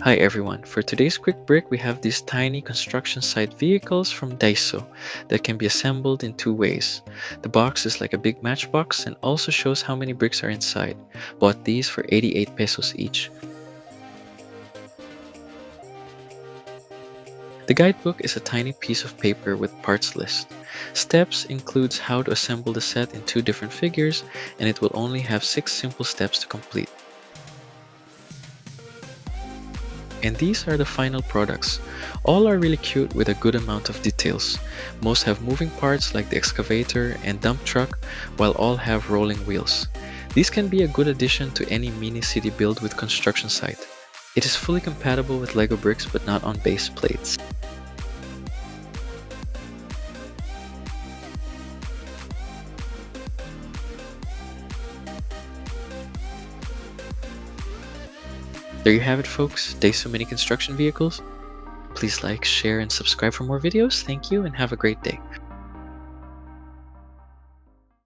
Hi everyone, for today's quick break we have these tiny construction site vehicles from Daiso that can be assembled in two ways. The box is like a big matchbox and also shows how many bricks are inside. Bought these for 88 pesos each. The guidebook is a tiny piece of paper with parts list. Steps includes how to assemble the set in two different figures, and it will only have 6 simple steps to complete. And these are the final products. All are really cute with a good amount of details. Most have moving parts like the excavator and dump truck, while all have rolling wheels. These can be a good addition to any mini city build with construction site. It is fully compatible with Lego bricks but not on base plates. There you have it folks, Daiso mini construction vehicles. Please like, share, and subscribe for more videos. Thank you and have a great day.